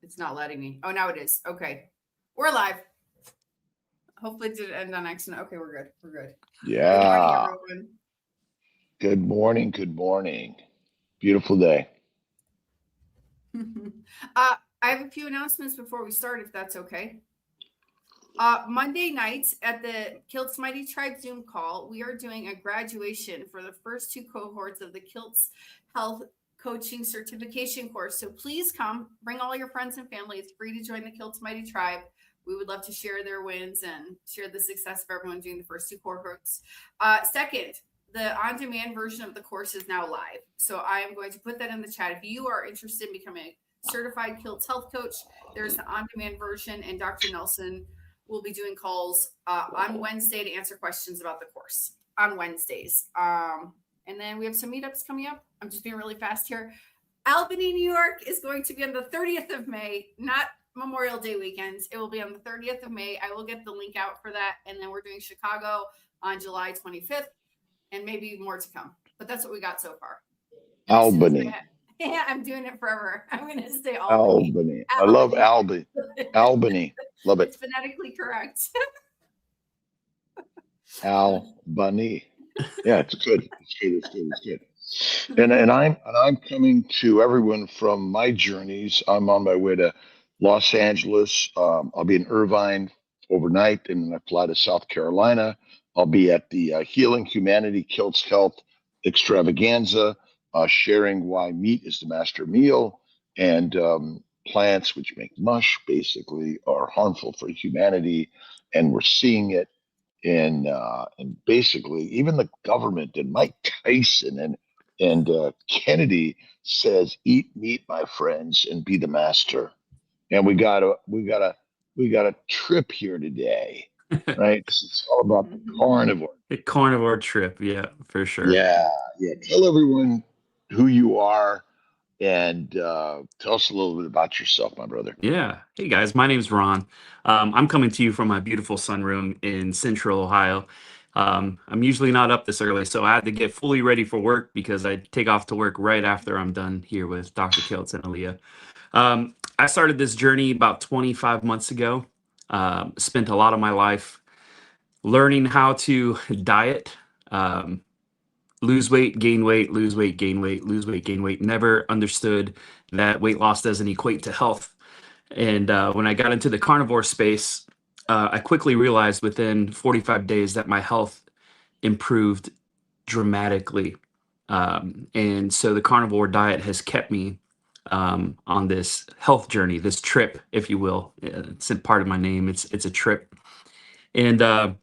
It's not letting me. Oh, now it is. Okay. We're live. Hopefully it didn't end on accident. Okay, we're good. We're good. Yeah. Good morning, everyone. Good morning. Beautiful day. I have a few announcements before we start, if that's okay. Monday nights at the Kiltz Mighty Tribe Zoom call, we are doing a graduation for the first 2 cohorts of the Kiltz Health Coaching Certification course. So please come, bring all your friends and family. It's free to join the Kiltz Mighty Tribe. We would love to share their wins and share the success of everyone doing the first 2 cohorts. Second, the on-demand version of the course is now live. So I am going to put that in the chat. If you are interested in becoming a certified Kiltz health coach, there's the on-demand version, and Dr. Nelson will be doing calls on Wednesday to answer questions about the course on Wednesdays. And then we have some meetups coming up. I'm just being really fast here. Albany, New York is going to be on the 30th of May, not Memorial Day weekend. It will be on the 30th of May. I will get the link out for that. And then we're doing Chicago on July 25th and maybe more to come. But that's what we got so far. Albany. Yeah, I'm doing it forever. I'm going to say Albany. Albany. I love Albany. Albany. Love it. It's phonetically correct. Albany. Yeah, it's good. It's good. And I'm coming to everyone from my journeys. I'm on my way to Los Angeles. I'll be in Irvine overnight, and then I fly to South Carolina. I'll be at the Healing Humanity Kiltz Health Extravaganza, sharing why meat is the master meal, and plants, which make mush, basically are harmful for humanity, and we're seeing it in basically even the government. And Mike Tyson and Kennedy says, "Eat meat, my friends, and be the master." And we got a trip here today, right? It's all about the carnivore. The carnivore trip, yeah, for sure. Yeah. Tell everyone who you are and tell us a little bit about yourself, my brother. Yeah. Hey guys, my name's Ron. I'm coming to you from my beautiful sunroom in Central Ohio. I'm usually not up this early, so I had to get fully ready for work because I take off to work right after I'm done here with Dr. Kiltz and Aaliyah. I started this journey about 25 months ago. Spent a lot of my life learning how to diet, lose weight, gain weight, lose weight, gain weight, lose weight, gain weight. Never understood that weight loss doesn't equate to health. And when I got into the carnivore space, I quickly realized within 45 days that my health improved dramatically. And so the carnivore diet has kept me on this health journey, this trip, if you will. It's a part of my name. It's a trip. And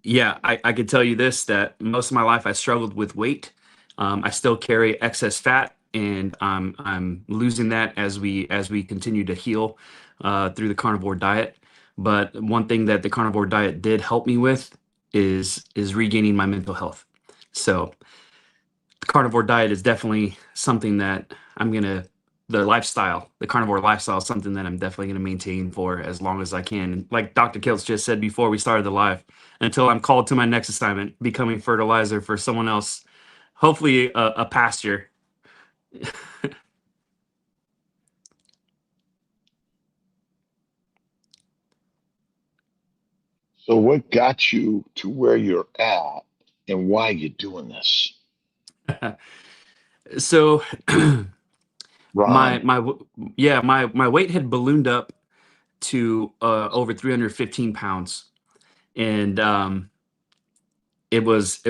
yeah, I could tell you this, that most of my life I struggled with weight. I still carry excess fat, and I'm losing that as we continue to heal through the carnivore diet. But one thing that the carnivore diet did help me with is regaining my mental health. So the carnivore diet is definitely something that the carnivore lifestyle is something that I'm definitely going to maintain for as long as I can. And like Dr. Kiltz just said before we started the live, until I'm called to my next assignment, becoming fertilizer for someone else, hopefully a pasture. So what got you to where you're at, and why are you doing this? So Ron. my weight had ballooned up to over 315 pounds. And it was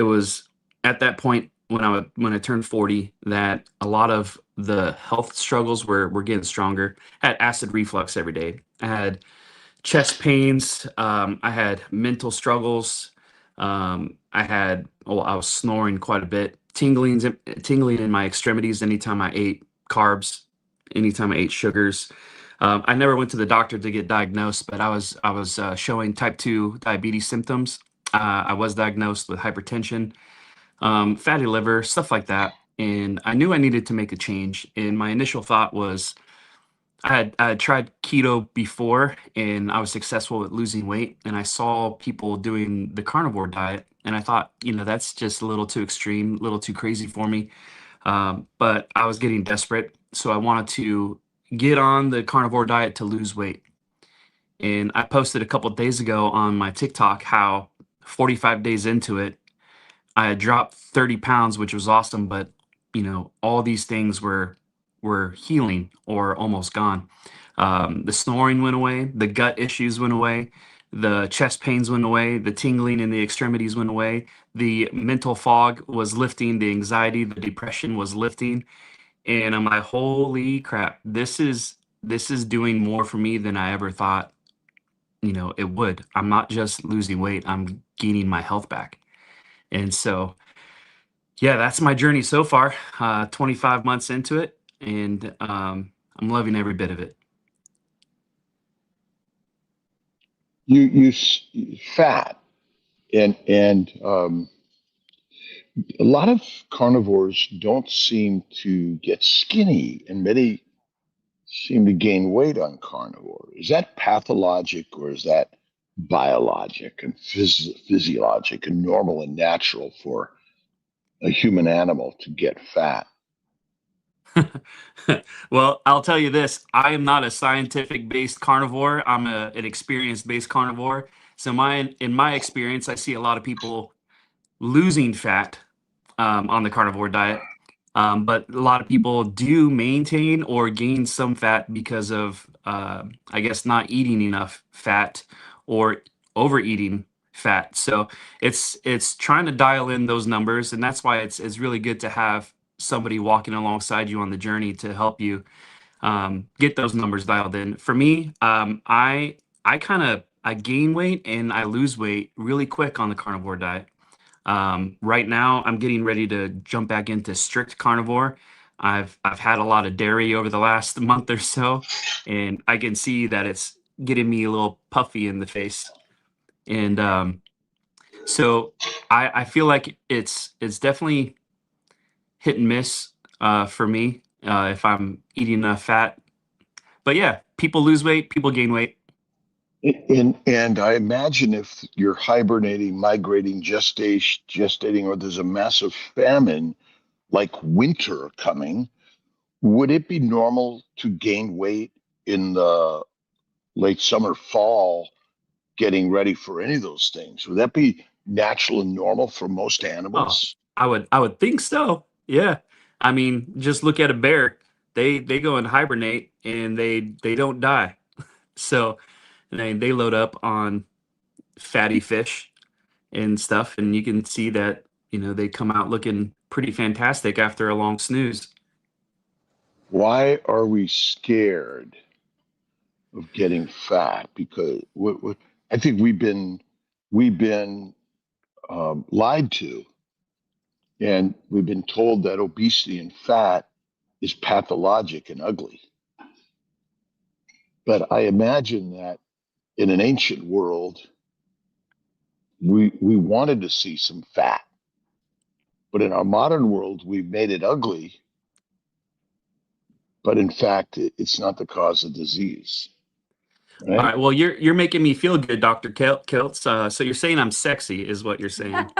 at that point when I turned 40 that a lot of the health struggles were getting stronger. I had acid reflux every day. I had chest pains. I had mental struggles. I was snoring quite a bit, tingling in my extremities anytime I ate carbs, anytime I ate sugars. I never went to the doctor to get diagnosed, but I was showing type 2 diabetes symptoms. I was diagnosed with hypertension, fatty liver, stuff like that. And I knew I needed to make a change. And my initial thought was I had tried keto before, and I was successful with losing weight. And I saw people doing the carnivore diet, and I thought, that's just a little too extreme, a little too crazy for me. But I was getting desperate. So I wanted to get on the carnivore diet to lose weight. And I posted a couple of days ago on my TikTok how 45 days into it, I had dropped 30 pounds, which was awesome. But, all these things were healing or almost gone. The snoring went away, the gut issues went away, the chest pains went away, the tingling in the extremities went away, the mental fog was lifting, the anxiety, the depression was lifting. And I'm like, holy crap, this is doing more for me than I ever thought, it would. I'm not just losing weight, I'm gaining my health back. And so, yeah, that's my journey so far. 25 months into it, and I'm loving every bit of it. Fat and a lot of carnivores don't seem to get skinny, and many seem to gain weight on carnivore. Is that pathologic or is that biologic and physiologic and normal and natural for a human animal to get fat? Well, I'll tell you this, I am not a scientific based carnivore. I'm an experience based carnivore. So in my experience, I see a lot of people losing fat on the carnivore diet. But a lot of people do maintain or gain some fat because of, I guess, not eating enough fat or overeating fat. So it's trying to dial in those numbers, and that's why it's really good to have somebody walking alongside you on the journey to help you get those numbers dialed in. For me, I gain weight and I lose weight really quick on the carnivore diet. Right now, I'm getting ready to jump back into strict carnivore. I've had a lot of dairy over the last month or so, and I can see that it's getting me a little puffy in the face. And so I feel like it's definitely hit and miss for me if I'm eating enough fat. But yeah, people lose weight, people gain weight. And I imagine if you're hibernating, migrating, gestating, or there's a massive famine like winter coming, would it be normal to gain weight in the late summer, fall, getting ready for any of those things? Would that be natural and normal for most Oh, animals? I would think so. Yeah. I mean, just look at a bear. They go and hibernate and they don't die. So they load up on fatty fish and stuff, and you can see that, they come out looking pretty fantastic after a long snooze. Why are we scared of getting fat? Because I think we've been lied to, and we've been told that obesity and fat is pathologic and ugly. But I imagine that in an ancient world, we wanted to see some fat, but in our modern world, we've made it ugly. But in fact, it's not the cause of disease, All right? right. Well, you're making me feel good, Dr. Kiltz. So you're saying I'm sexy, is what you're saying.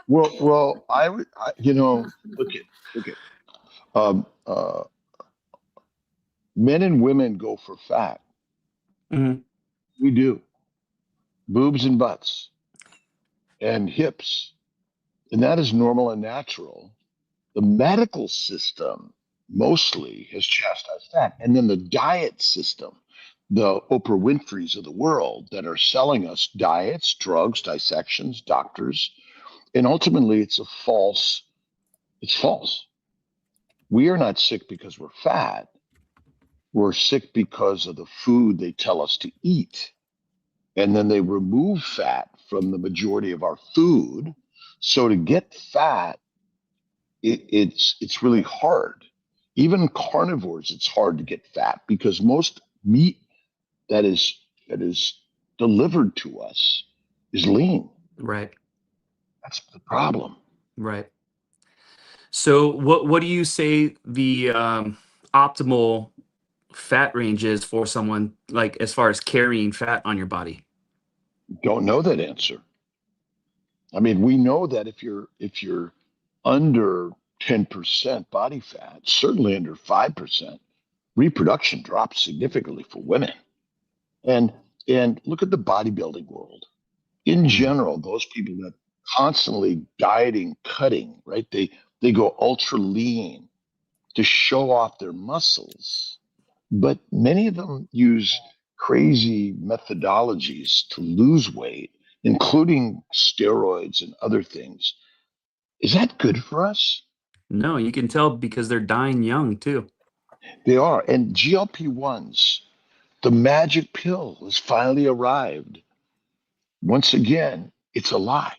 Well, I would, look at um, uh, men and women go for fat. Mhm. We do boobs and butts and hips, and that is normal and natural. The medical system mostly has chastised that. And then the diet system, the Oprah Winfrey's of the world that are selling us diets, drugs, dissections, doctors. And ultimately it's false. We are not sick because we're fat. We're sick because of the food they tell us to eat. And then they remove fat from the majority of our food. So to get fat, it's really hard. Even carnivores, it's hard to get fat because most meat that is delivered to us is lean. Right. That's the problem. Right. So what do you say the optimal fat range is for someone, like as far as carrying fat on your body? Don't know that answer. I mean, we know that if you're under 10% body fat, certainly under 5%, reproduction drops significantly for women. And look at the bodybuilding world. In general, those people that constantly dieting, cutting, right? They go ultra lean to show off their muscles, but many of them use crazy methodologies to lose weight, including steroids and other things. Is that good for us? No, you can tell because they're dying young too. They are. And GLP-1s, the magic pill, has finally arrived. Once again, it's a lie.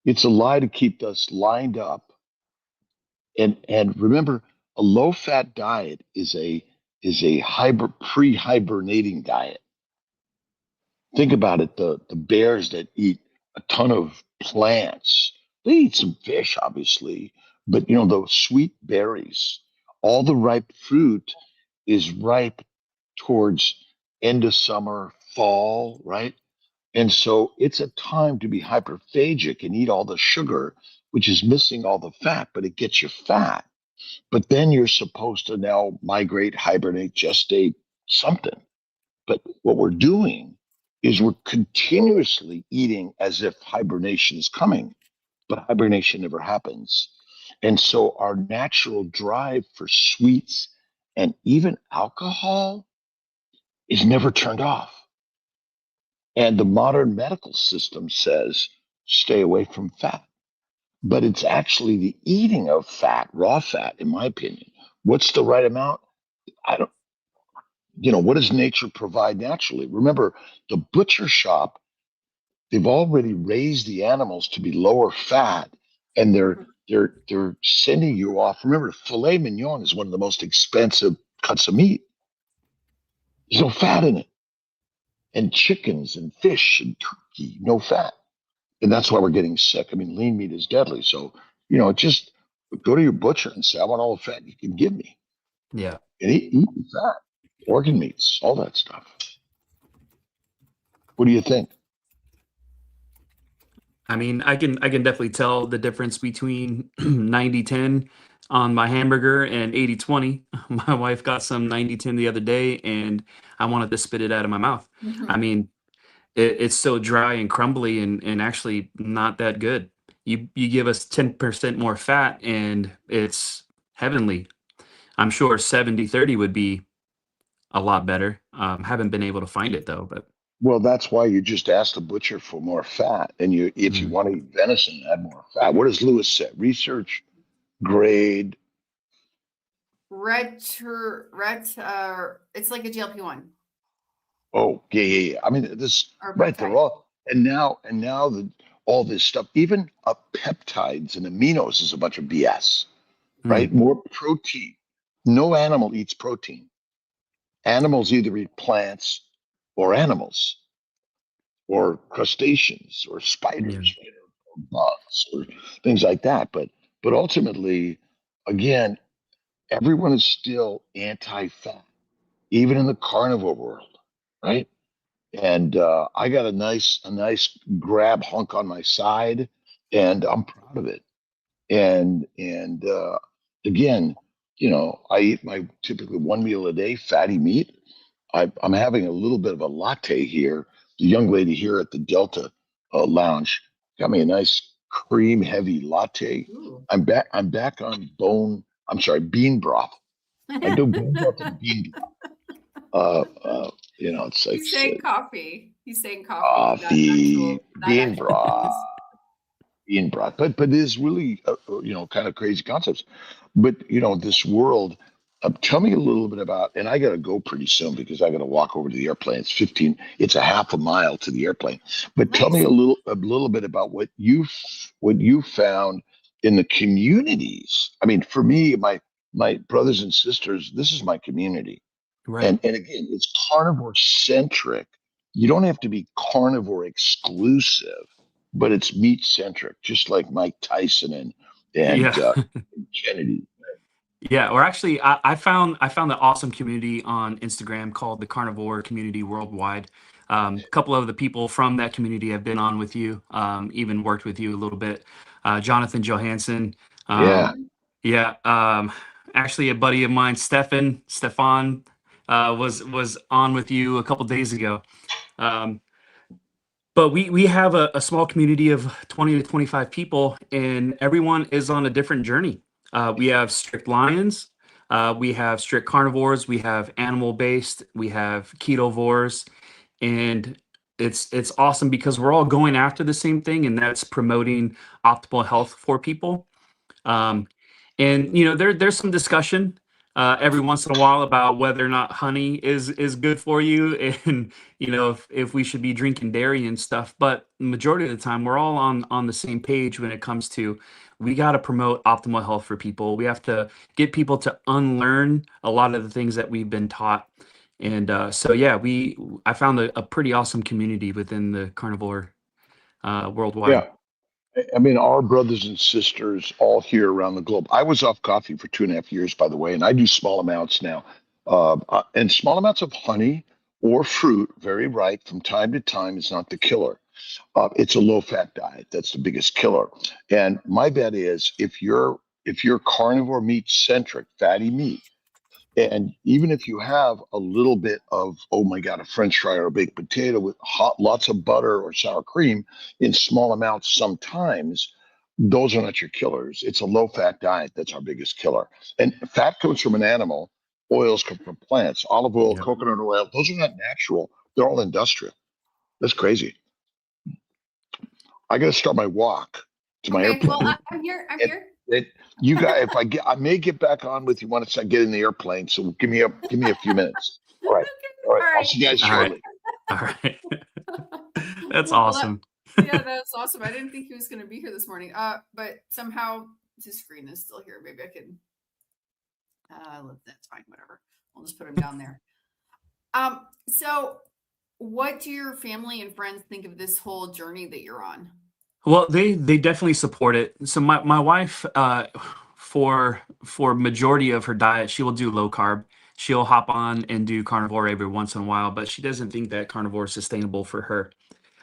It's a lie to keep us lined up. And remember, a low-fat diet is a pre-hibernating diet. Think about it. The bears that eat a ton of plants, they eat some fish, obviously, but those sweet berries, all the ripe fruit is ripe towards end of summer, fall, right? And so it's a time to be hyperphagic and eat all the sugar, which is missing all the fat, but it gets you fat. But then you're supposed to now migrate, hibernate, gestate, something. But what we're doing is we're continuously eating as if hibernation is coming, but hibernation never happens. And so our natural drive for sweets and even alcohol is never turned off. And the modern medical system says stay away from fat. But it's actually the eating of fat, raw fat, in my opinion. What's the right amount? I don't, what does nature provide naturally? Remember, the butcher shop, they've already raised the animals to be lower fat, and they're sending you off. Remember, filet mignon is one of the most expensive cuts of meat. There's no fat in it. And chickens and fish and turkey, no fat. And that's why we're getting sick. I mean, lean meat is deadly. So, just go to your butcher and say, I want all the fat you can give me. Yeah. And eat the fat, organ meats, all that stuff. What do you think? I mean, I can definitely tell the difference between 90-10 on my hamburger and 80-20. My wife got some 90-10 the other day and I wanted to spit it out of my mouth. I mean, it's so dry and crumbly and actually not that good. You give us 10% more fat and it's heavenly. I'm sure 70-30 would be a lot better. Haven't been able to find it though, but Well, that's why you just ask the butcher for more fat. And if you want to eat venison, add more fat. What does Lewis say? Research grade. It's like a GLP-1. Oh, yeah. I mean, this Or right. peptide. They're all and now all this stuff, even peptides and aminos, is a bunch of BS. Right? More protein. No animal eats protein. Animals either eat plants or animals or crustaceans or spiders, right? Or bugs or things like that. But ultimately, again, everyone is still anti-fat, even in the carnivore world, right? And I got a nice grab hunk on my side, and I'm proud of it. And again, I eat my typically one meal a day, fatty meat. I'm having a little bit of a latte here. The young lady here at the Delta Lounge got me a nice cream heavy latte. Ooh. I'm back on bean broth. I do bone broth and bean broth. It's like He's saying coffee. He's saying coffee. coffee, bean actual broth. Being brought, but it is really kind of crazy concepts. But this world. Tell me a little bit about, and I got to go pretty soon because I got to walk over to the airplane. It's a half a mile to the airplane. But tell me a little bit about what you found in the communities. I mean, for me, my brothers and sisters, this is my community, right. And again, it's carnivore centric. You don't have to be carnivore exclusive, but it's meat centric, just like Mike Tyson and Kennedy. Yeah, or actually, I found an awesome community on Instagram called the Carnivore Community Worldwide. A couple of the people from that community have been on with you, even worked with you a little bit. Jonathan Johansson. Yeah. actually a buddy of mine, Stefan, was on with you a couple days ago. Um, but we have a small community of 20 to 25 people, and everyone is on a different journey. We have strict lions, we have strict carnivores, we have animal based, we have ketovores, and it's awesome because we're all going after the same thing, and that's promoting optimal health for people. Um, and there's some discussion every once in a while about whether or not honey is good for you, and if we should be drinking dairy and stuff. But the majority of the time, we're all on the same page when it comes to we got to promote optimal health for people. We have to get people to unlearn a lot of the things that we've been taught. And so yeah, I found a pretty awesome community within the carnivore worldwide. Yeah. I mean, our brothers and sisters all here around the globe. I was off coffee for 2.5 years, by the way, and I do small amounts now. And small amounts of honey or fruit, very ripe from time to time, is not the killer. It's a low-fat diet that's the biggest killer. And my bet is if you're carnivore meat centric, fatty meat, and even if you have a little bit of, oh my God, a French fry or a baked potato with lots of butter or sour cream in small amounts sometimes, those are not your killers. It's a low fat diet that's our biggest killer. And fat comes from an animal, oils come from plants, olive oil, Yep. coconut oil. Those are not natural, they're all industrial. That's crazy. I got to start my walk to my Okay, well, airplane. I'm here. I'm It, here. you guys, I may get back on with you once I get in the airplane. So give me a few minutes. All right. All right. All I'll right. see you guys All right. shortly. All right. That's Well, awesome. yeah, that's awesome. I didn't think he was going to be here this morning. But somehow his screen is still here. Maybe I can. That's fine. Whatever. I'll just put him down there. So what do your family and friends think of this whole journey that you're on? Well, they definitely support it. So my wife, for majority of her diet, she will do low carb. She'll hop on and do carnivore every once in a while, but she doesn't think that carnivore is sustainable for her.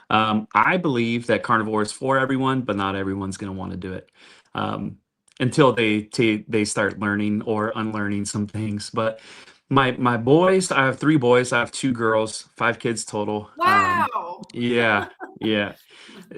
I believe that carnivore is for everyone, but not everyone's going to want to do it um, until they start learning or unlearning some things. But my boys, I have 3 boys, I have 2 girls, 5 kids total. Wow. Yeah, yeah.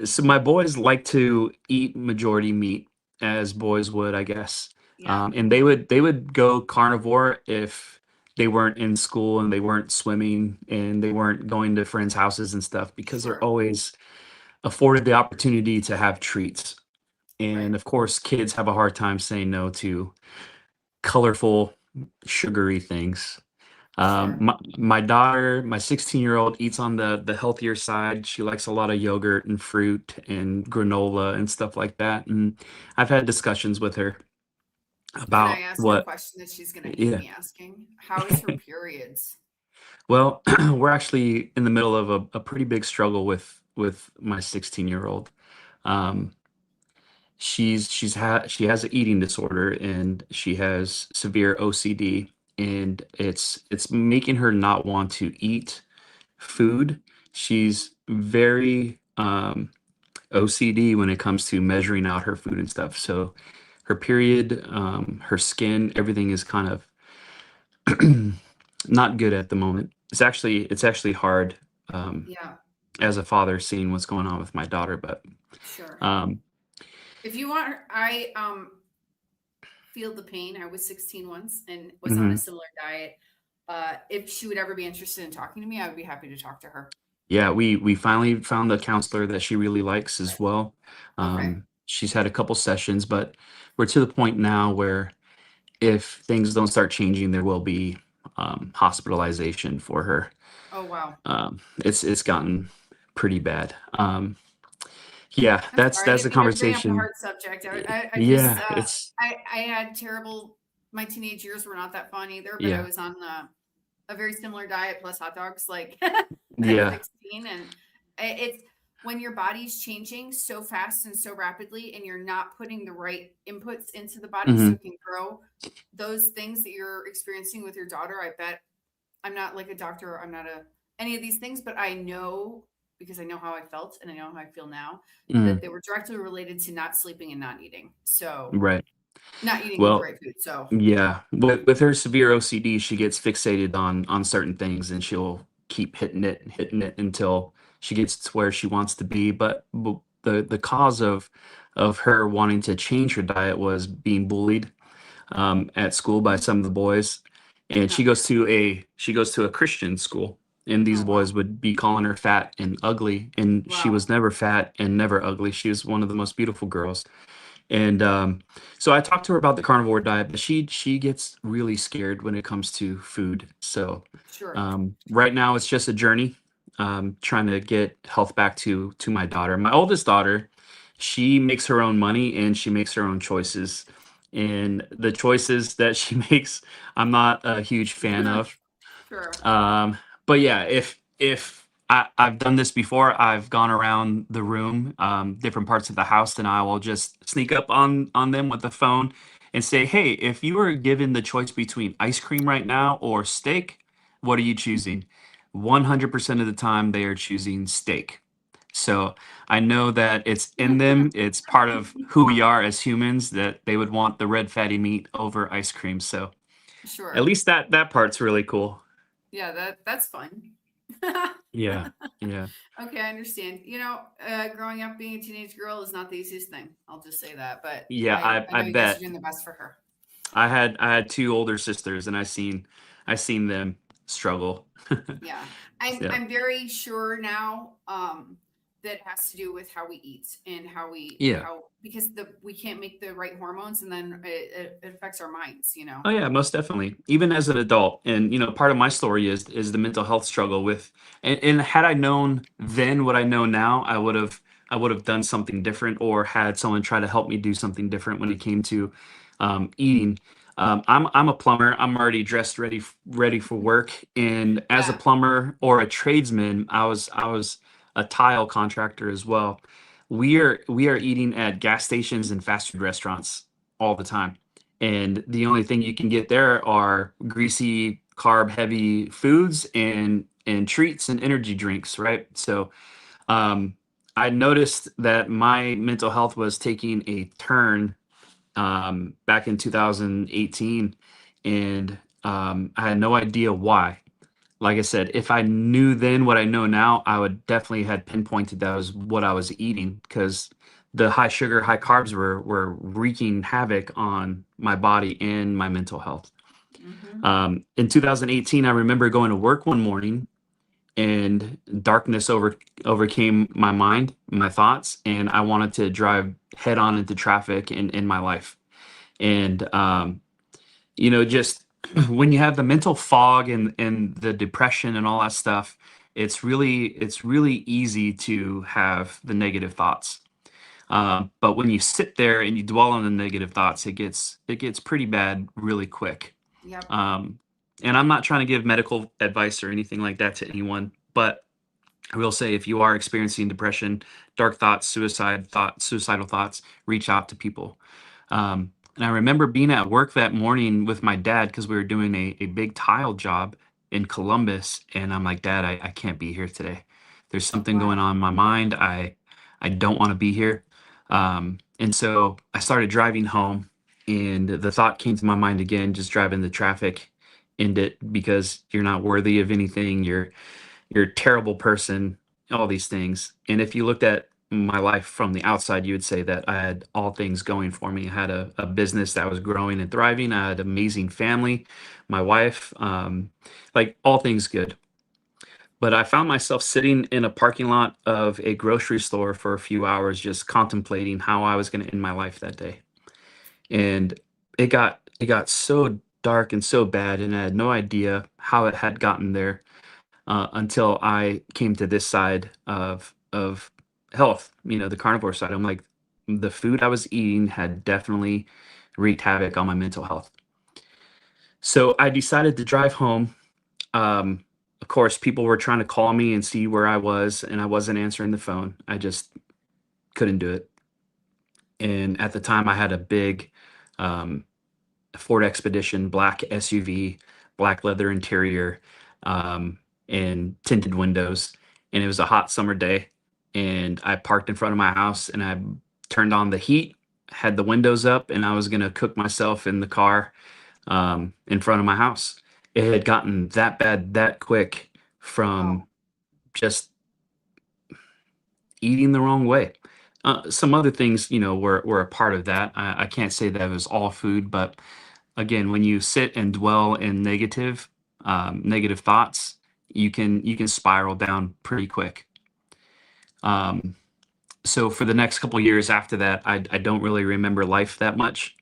So my boys like to eat majority meat, as boys would, I guess. Yeah. And they would go carnivore if they weren't in school and they weren't swimming and they weren't going to friends' houses and stuff, because they're Sure. always afforded the opportunity to have treats. Right. And of course, kids have a hard time saying no to colorful, sugary things. Sure. My daughter, my 16-year-old, eats on the healthier side. She likes a lot of yogurt and fruit and granola and stuff like that. And I've had discussions with her Can I about ask a what, question that she's going to hate yeah. me asking? How is her periods? Well, we're actually in the middle of a pretty big struggle with my 16-year-old. Um, she has an eating disorder, and she has severe OCD, and it's making her not want to eat food. She's very OCD when it comes to measuring out her food and stuff. So her period, her skin, everything is kind of not good at the moment. It's actually hard Yeah, as a father seeing what's going on with my daughter. But sure. um, If you want, I feel the pain. I was 16 once and was on a mhm. similar diet. If she would ever be interested in talking to me, I would be happy to talk to her. Yeah, we finally found a counselor that she really likes as well. Okay. She's had a couple sessions, but we're to the point now where if things don't start changing, there will be hospitalization for her. Oh, wow. It's gotten pretty bad. Yeah, I'm that's sorry. I that's a didn't mean to bring up a conversation. hard subject. I just, Yeah, it's I had terrible, my teenage years were not that fun either, but I yeah, was on a very similar diet plus hot dogs, like at yeah, 16. And it's when your body's changing so fast and so rapidly, and you're not putting the right inputs into the body so hmm it can grow those things that you're experiencing with your daughter. I bet I'm not like a doctor, I'm not any of these things, but I know, because I know how I felt and I know how I feel now, hmm that they were directly related to not sleeping and not eating. So right. Not eating the Well, right food. So yeah, with her severe OCD, she gets fixated on certain things, and she'll keep hitting it until she gets to where she wants to be. But the cause of her wanting to change her diet was being bullied at school by some of the boys, and not good. she goes to a Christian school, and these Oh, wow. boys would be calling her fat and ugly, and she Wow. was never fat and never ugly. She was one of the most beautiful girls. And so I talked to her about the carnivore diet, but she gets really scared when it comes to food. So Sure. right now it's just a journey, trying to get health back to my daughter. My oldest daughter, she makes her own money and she makes her own choices. And the choices that she makes, I'm not a huge fan of. Sure. But yeah, if I've done this before, I've gone around the room, different parts of the house, and I will just sneak up on them with the phone and say, "Hey, if you were given the choice between ice cream right now or steak, what are you choosing?" 100% of the time, they are choosing steak. So I know that it's in them. It's part of who we are as humans that they would want the red fatty meat over ice cream. So at Sure. least that part's really cool. Yeah, that's fun. Yeah, yeah. Okay, I understand. Growing up being a teenage girl is not the easiest thing. I'll just say that. But Yeah, I I know you guys are bet. doing the best for her. I had two older sisters, and I seen them struggle. Yeah. I'm Yeah. I'm very sure now that has to do with how we eat and Yeah. how because we can't make the right hormones and then it affects our minds, Oh yeah, most definitely. Even as an adult, and part of my story is the mental health struggle with, and had I known then what I know now, I would have done something different, or had someone try to help me do something different when it came to eating. I'm a plumber. I'm already dressed ready for work, and as a Yeah. plumber or a tradesman, I was a tile contractor as well. We are eating at gas stations and fast food restaurants all the time, and the only thing you can get there are greasy, carb heavy foods and treats and energy drinks, right? So um I noticed that my mental health was taking a turn back in 2018, and I had no idea why. Like I said, if I knew then what I know now, I would definitely had pinpointed that was what I was eating, because the high sugar, high carbs were wreaking havoc on my body and my mental health. Hmm. In 2018, I remember going to work one morning, and darkness overcame my mind, my thoughts, and I wanted to drive head on into traffic in my life. And just when you have the mental fog and the depression and all that stuff, it's really easy to have the negative thoughts. But when you sit there and you dwell on the negative thoughts, it gets pretty bad really quick. Yep. And I'm not trying to give medical advice or anything like that to anyone, but I will say, if you are experiencing depression, dark thoughts, suicidal thoughts, reach out to people. And I remember being at work that morning with my dad, because we were doing a big tile job in Columbus. And I'm like, "Dad, I can't be here today. There's something going Wow. on in my mind. I don't want to be here." And so I started driving home, and the thought came to my mind again, just driving the traffic, end it, because you're not worthy of anything. You're a terrible person, all these things. And if you looked at my life from the outside, you would say that I had all things going for me. I had a business that was growing and thriving. I had an amazing family, my wife, like all things good. But I found myself sitting in a parking lot of a grocery store for a few hours, just contemplating how I was going to end my life that day. And it got so dark and so bad, and I had no idea how it had gotten there, until I came to this side of health, the carnivore side. I'm like, the food I was eating had definitely wreaked havoc on my mental health. So I decided to drive home. Of course, people were trying to call me and see where I was, and I wasn't answering the phone. I just couldn't do it. And at the time, I had a big um, Ford Expedition, black SUV, black leather interior, um, and tinted windows. And it was a hot summer day. And I parked in front of my house, and I turned on the heat, had the windows up and I was going to cook myself in the car in front of my house. It had gotten that bad that quick from Wow. just eating the wrong way. Some other things, were a part of that. I can't say that it was all food, but again, when you sit and dwell in negative thoughts, you can spiral down pretty quick. Um, so for the next couple years after that, I don't really remember life that much.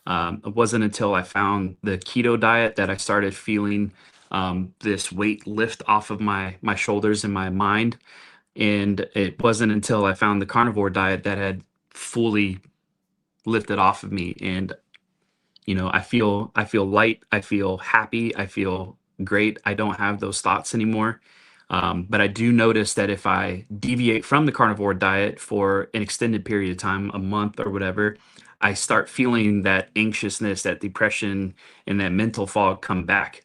It wasn't until I found the keto diet that I started feeling this weight lift off of my shoulders and my mind. And it wasn't until I found the carnivore diet that had fully lifted off of me. And I feel light, I feel happy, I feel great. I don't have those thoughts anymore. But I do notice that if I deviate from the carnivore diet for an extended period of time, a month or whatever, I start feeling that anxiousness, that depression, and that mental fog come back.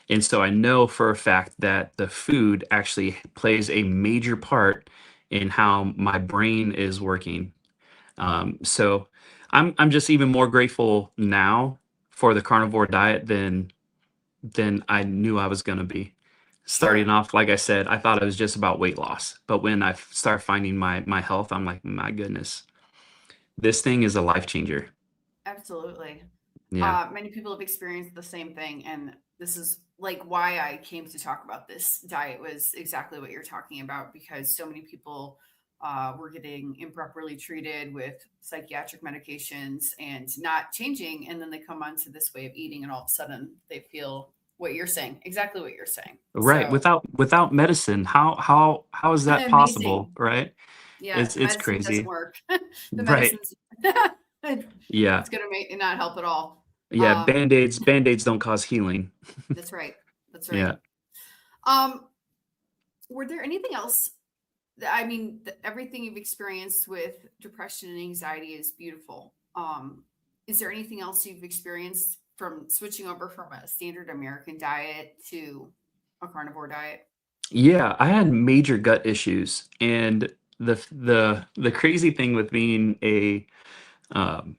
And so I know for a fact that the food actually plays a major part in how my brain is working. So I'm just even more grateful now for the carnivore diet than I knew I was gonna be. Starting Sure. off, like I said, I thought it was just about weight loss, but when I start finding my health, I'm like, my goodness, this thing is a life changer. Absolutely. Yeah. Many people have experienced the same thing, and this is like why I came to talk about this diet was exactly what you're talking about, because so many people were getting improperly treated with psychiatric medications and not changing, and then they come onto this way of eating, and all of a sudden they feel what you're saying, exactly what you're saying. Right. So Without medicine, how is that possible, amazing. right? Yeah, It's medicine doesn't crazy. work. The Right. medicine's Yeah. it's gonna make it not help at all. Yeah. Um, Band-Aids don't cause healing. that's right. That's right. Yeah. Um, were there anything else? I mean, everything you've experienced with depression and anxiety is beautiful. Is there anything else you've experienced from switching over from a standard American diet to a carnivore diet? Yeah, I had major gut issues, and the crazy thing with being um,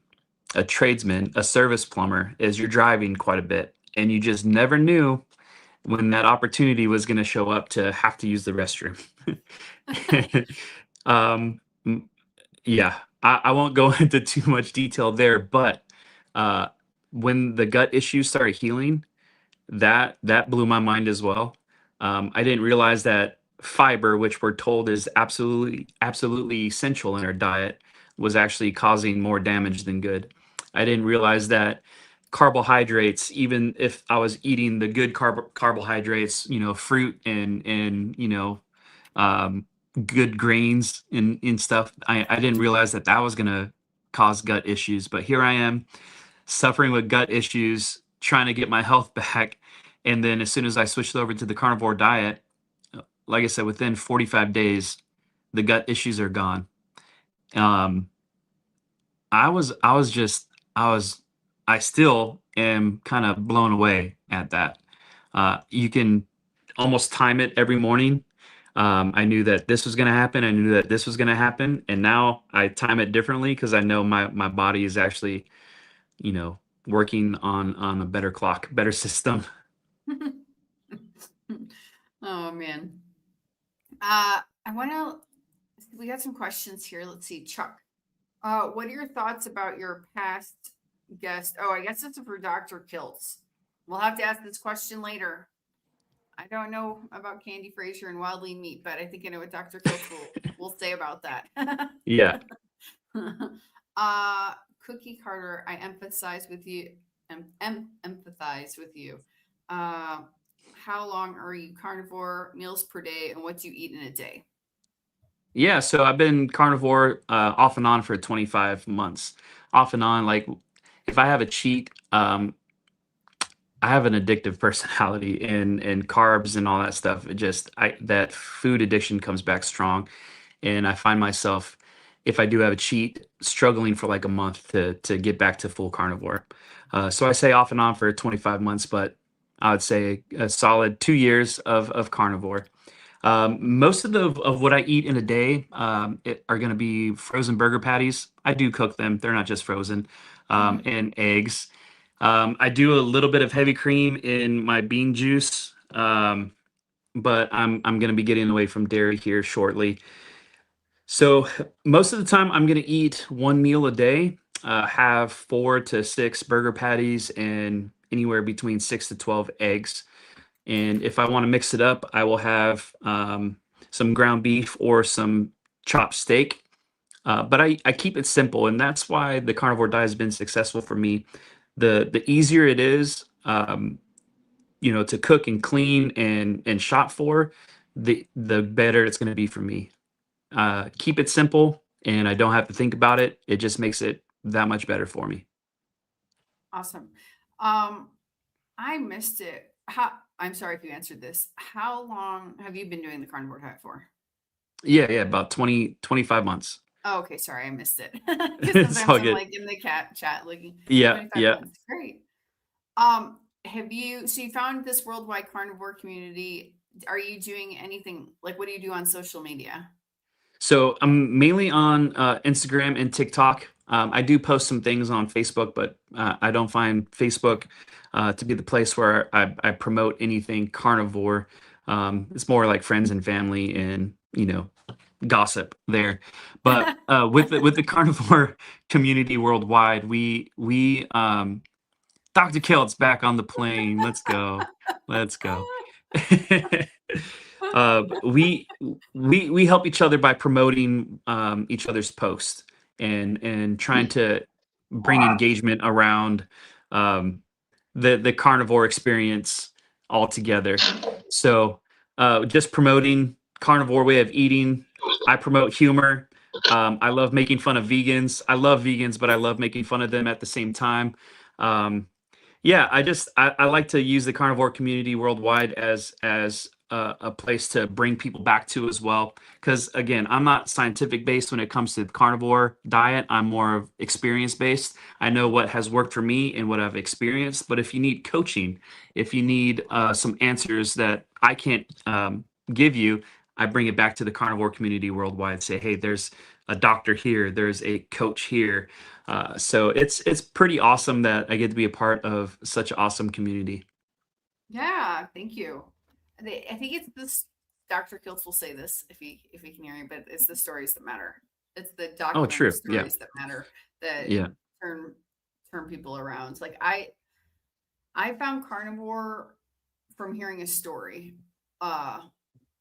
a tradesman, a service plumber, is you're driving quite a bit, and you just never knew when that opportunity was going to show up to have to use the restroom. um, m- yeah, I won't go into too much detail there, but uh, when the gut issues started healing, that blew my mind as well. I didn't realize that fiber, which we're told is absolutely essential in our diet, was actually causing more damage than good. I didn't realize that carbohydrates, even if I was eating the good carbohydrates, fruit and um, good grains and stuff, I didn't realize that was gonna cause gut issues. But here I am suffering with gut issues, trying to get my health back. And then as soon as I switched over to the carnivore diet, like I said, within 45 days, the gut issues are gone. Um, I was just, I still am kind of blown away at that. You can almost time it every morning. I knew that this was going to happen. I knew that this was going to happen. And now I time it differently because I know my body is actually working on a better clock, better system. Oh man. I want to. We got some questions here. Let's see, Chuck. What are your thoughts about your past guest? Oh, I guess this is for Dr. Kiltz. We'll have to ask this question later. I don't know about Candy Frazier and wild lean meat, but I think I know what Dr. Kiltz will say about that. Yeah. Cookie Carter, I empathize with you. Empathize with you. How long are you carnivore, meals per day, and what do you eat in a day? Yeah, so I've been carnivore off and on for 25 months. Off and on, like if I have a cheat, I have an addictive personality and carbs and all that stuff. That food addiction comes back strong. And I find myself, if I do have a cheat, struggling for like a month to get back to full carnivore. So I say off and on for 25 months, but I would say a solid 2 years of carnivore. Most of what I eat in a day are going to be frozen burger patties. I do cook them; they're not just frozen, Mhm. and eggs. I do a little bit of heavy cream in my bean juice, but I'm going to be getting away from dairy here shortly. So most of the time, I'm going to eat one meal a day, have 4 to 6 burger patties, and anywhere between 6 to 12 eggs. And if I want to mix it up, I will have some ground beef or some chopped steak. But I keep it simple, and that's why the carnivore diet has been successful for me. The easier it is, to cook and clean and shop for, the better it's going to be for me. Keep it simple, and I don't have to think about it. It just makes it that much better for me. Awesome. I missed it. I'm sorry if you answered this. How long have you been doing the carnivore diet for? Yeah, about 25 months. Oh, okay. Sorry, I missed it. Because It's sometimes all I'm good. like in the chat looking Yeah, 25 yeah. months. Great. So you found this worldwide carnivore community. Are you doing anything like what do you do on social media? So I'm mainly on Instagram and TikTok. I do post some things on Facebook, but I don't find Facebook to be the place where I promote anything carnivore. It's more like friends and family and gossip there. But with the carnivore community worldwide, we Dr. Kiltz back on the plane. Let's go. Let's go. We help each other by promoting each other's posts and trying to bring engagement around um, the carnivore experience altogether. So just promoting carnivore way of eating. I promote humor. I love making fun of vegans. I love vegans, but I love making fun of them at the same time. Um, yeah, I like to use the carnivore community worldwide as a place to bring people back to as well. Because again, I'm not scientific based when it comes to the carnivore diet. I'm more of experience based. I know what has worked for me and what I've experienced. But if you need coaching, if you need some answers that I can't give you, I bring it back to the carnivore community worldwide. Say, hey, there's a doctor here, there's a coach here. So it's pretty awesome that I get to be a part of such an awesome community. Yeah, thank you. I think it's this Dr. Kiltz will say this if he can hear me, but it's the stories that matter. It's the Oh, documented true. Yeah. stories that matter that Yeah. turn turn people around. Like I found carnivore from hearing a story.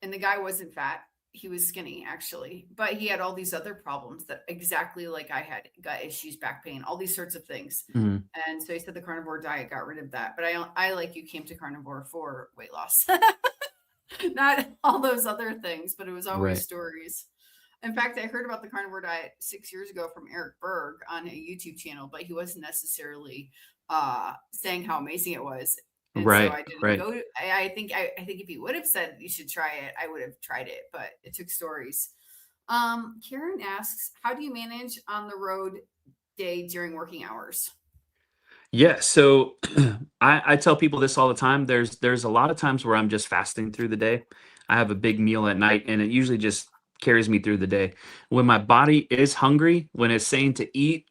And the guy wasn't fat. He was skinny actually, but he had all these other problems that exactly like I had gut issues, back pain, all these sorts of things. Mhm. And so he said the carnivore diet got rid of that. But I like you came to carnivore for weight loss, not all those other things, but it was always Right. stories. In fact, I heard about the carnivore diet 6 years ago from Eric Berg on a YouTube channel, but he wasn't necessarily saying how amazing it was. And so Right. I didn't Right. go. I think if he would have said you should try it, I would have tried it. But it took stories. Karen asks, how do you manage on the road day during working hours? Yeah. So I tell people this all the time. There's a lot of times where I'm just fasting through the day. I have a big meal at night, and it usually just carries me through the day. When my body is hungry, when it's saying to eat,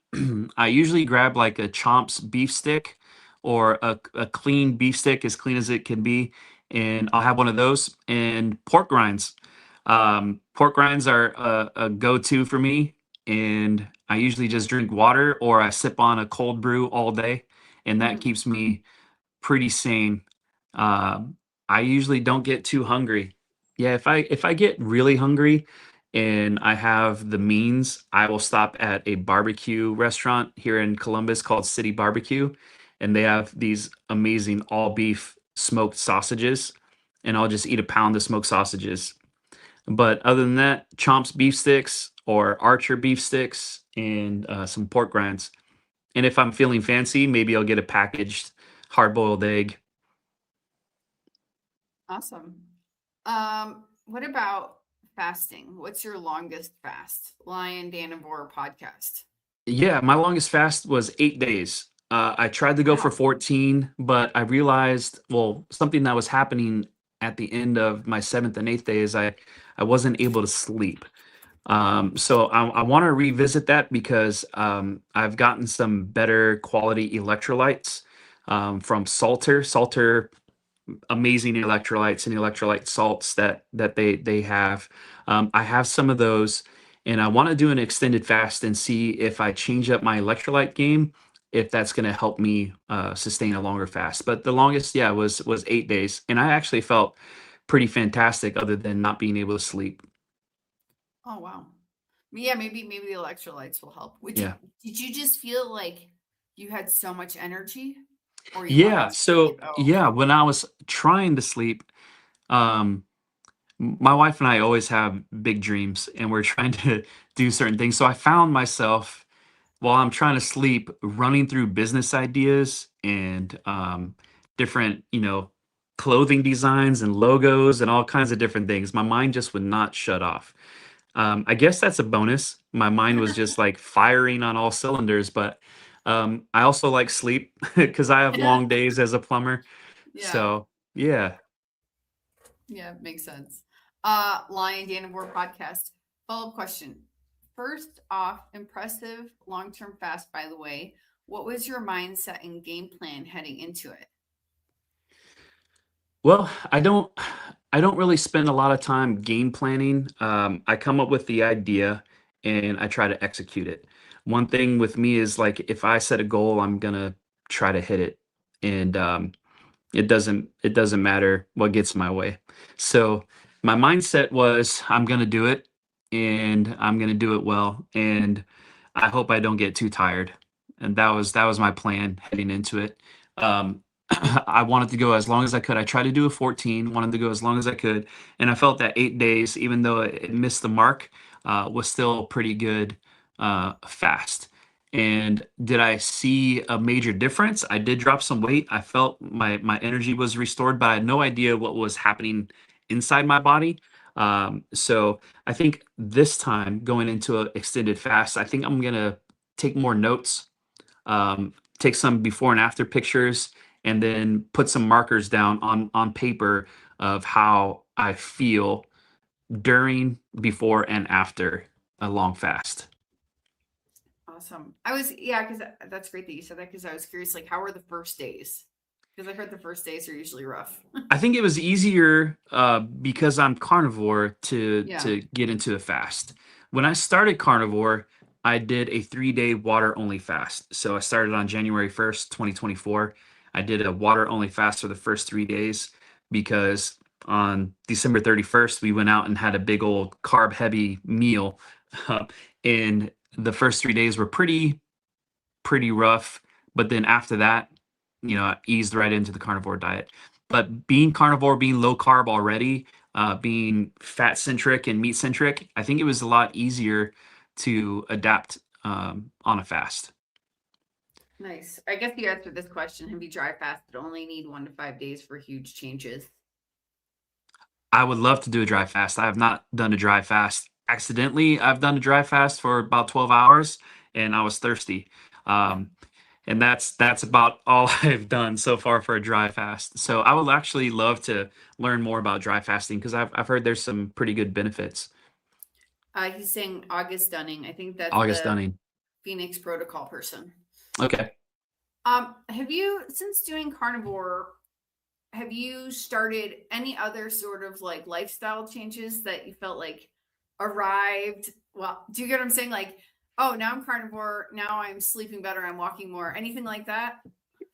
I usually grab like a Chomp's beef stick or a clean beef stick, as clean as it can be, and I'll have one of those and pork rinds. Pork rinds are a go-to for me, and I usually just drink water or I sip on a cold brew all day, and that Mhm. keeps me pretty sane. I usually don't get too hungry. Yeah, if I get really hungry and I have the means, I will stop at a barbecue restaurant here in Columbus called City Barbecue, and they have these amazing all beef smoked sausages, and I'll just eat a pound of smoked sausages. But other than that, Chomp's beef sticks or Archer beef sticks and some pork rinds. And if I'm feeling fancy, maybe I'll get a packaged hard-boiled egg. Awesome. What about fasting? What's your longest fast? Lion, Danivore podcast. Yeah, my longest fast was 8 days. I tried to go for Wow. 14, but I realized, well, something that was happening at the end of my 7th and 8th day is I wasn't able to sleep. So I want to revisit that because I've gotten some better quality electrolytes from Salter. Salter, amazing electrolytes and electrolyte salts that they have. I have some of those, and I want to do an extended fast and see if I change up my electrolyte game, if that's going to help me sustain a longer fast. But the longest, yeah, was 8 days, and I actually felt pretty fantastic, other than not being able to sleep. Oh wow. Yeah, maybe the electrolytes will help. Yeah. Did you just feel like you had so much energy, or you Yeah. wanted to So sleep? Oh, yeah, when I was trying to sleep, um, my wife and I always have big dreams, and we're trying to do certain things. So I found myself while I'm trying to sleep, running through business ideas and different, clothing designs and logos and all kinds of different things. My mind just would not shut off. I guess that's a bonus. My mind was just like firing on all cylinders, but I also like sleep because I have long days as a plumber. yeah. So, yeah. Yeah, makes sense. Lion Danivore podcast. Follow-up question. First off, impressive long-term fast, by the way. What was your mindset and game plan heading into it? Well, I don't really spend a lot of time game planning. I come up with the idea and I try to execute it. One thing with me is like if I set a goal, I'm gonna try to hit it. And it doesn't matter what gets in my way. So my mindset was I'm gonna do it and I'm gonna do it well. And I hope I don't get too tired. And that was my plan heading into it. I wanted to go as long as I could. I tried to do a 14, wanted to go as long as I could, and I felt that 8 days, even though it missed the mark, was still pretty good fast. And did I see a major difference? I did drop some weight. I felt my energy was restored, but I had no idea what was happening inside my body. So I think this time going into an extended fast, I think I'm gonna take more notes, take some before and after pictures, and then put some markers down on paper of how I feel during, before, and after a long fast. Awesome. Because that's great that you said that because I was curious, like, how were the first days? Because I heard the first days are usually rough. I think it was easier because I'm carnivore Yeah. to get into the fast. When I started carnivore, I did a 3-day water only fast. So I started on January 1st, 2024. I did a water only fast for the first 3 days because on December 31st, we went out and had a big old carb heavy meal. And the first 3 days were pretty rough. But then after that, I eased right into the carnivore diet. But being carnivore, being low carb already, being fat centric and meat centric, I think it was a lot easier to adapt on a fast. Nice. I guess you answered this question. Have you dry fasted? Only need 1 to 5 days for huge changes. I would love to do a dry fast. I have not done a dry fast. Accidentally, I've done a dry fast for about 12 hours and I was thirsty. And that's about all I've done so far for a dry fast. So I would actually love to learn more about dry fasting because I've heard there's some pretty good benefits. He's saying August Dunning. I think that's August the Dunning. Phoenix Protocol person. Okay. Have you, since doing carnivore, have you started any other sort of like lifestyle changes that you felt like arrived? Well, do you get what I'm saying? Like, oh, now I'm carnivore. Now I'm sleeping better. I'm walking more. Anything like that?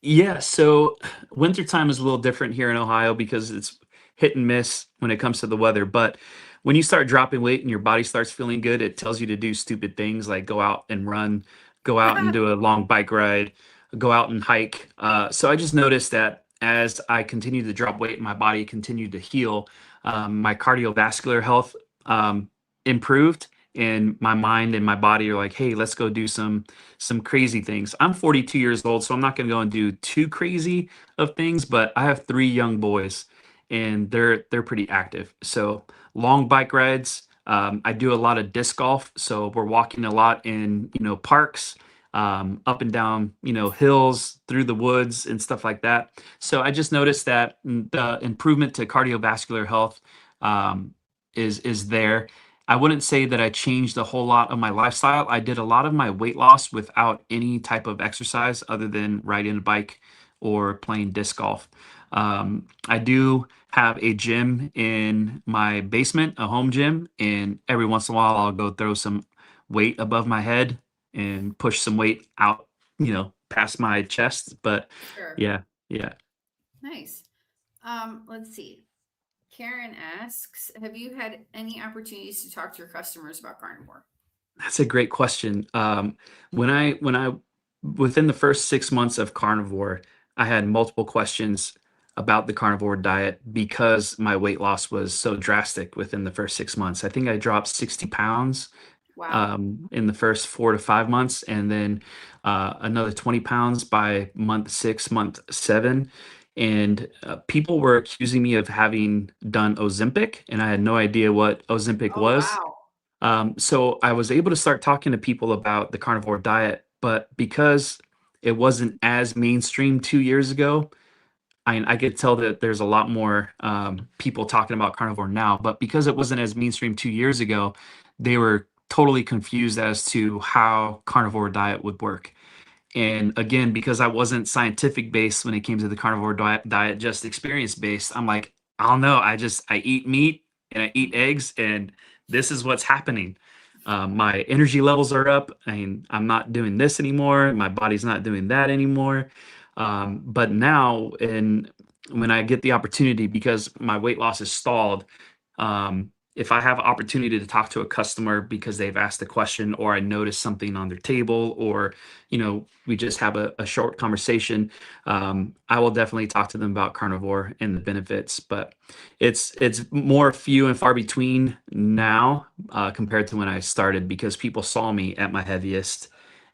Yeah, so wintertime is a little different here in Ohio because it's hit and miss when it comes to the weather. But when you start dropping weight and your body starts feeling good, it tells you to do stupid things like go out and run, go out and do a long bike ride, go out and hike. So I just noticed that as I continued to drop weight and my body continued to heal, my cardiovascular health improved. And my mind and my body are like, hey, let's go do some crazy things. I'm 42 years old, so I'm not going to go and do too crazy of things, but I have 3 young boys and they're pretty active. So long bike rides. I do a lot of disc golf, so we're walking a lot in parks. up and down, hills, through the woods and stuff like that. So I just noticed that the improvement to cardiovascular health is there. I wouldn't say that I changed a whole lot of my lifestyle. I did a lot of my weight loss without any type of exercise other than riding a bike or playing disc golf. I do have a gym in my basement, a home gym, and every once in a while I'll go throw some weight above my head and push some weight out, past my chest. But Sure. yeah, yeah. Nice. Let's see. Karen asks, have you had any opportunities to talk to your customers about carnivore? That's a great question. When I within the first 6 months of carnivore, I had multiple questions about the carnivore diet because my weight loss was so drastic within the first 6 months. I think I dropped 60 pounds Wow. in the first 4 to 5 months, and then another 20 pounds by month 6, month 7. And people were accusing me of having done Ozempic, and I had no idea what Ozempic Oh, was. wow. So I was able to start talking to people about the carnivore diet, but because it wasn't as mainstream 2 years ago, I could tell that there's a lot more people talking about carnivore now. But because it wasn't as mainstream 2 years ago, they were totally confused as to how carnivore diet would work. And again, because I wasn't scientific based when it came to the carnivore diet, just experience based, I'm like, I don't know. I eat meat and I eat eggs, and this is what's happening. My energy levels are up. I'm not doing this anymore. My body's not doing that anymore. But now, when I get the opportunity, because my weight loss is stalled, if I have opportunity to talk to a customer because they've asked a question, or I notice something on their table, or we just have a short conversation, I will definitely talk to them about carnivore and the benefits. But it's more few and far between now compared to when I started, because people saw me at my heaviest,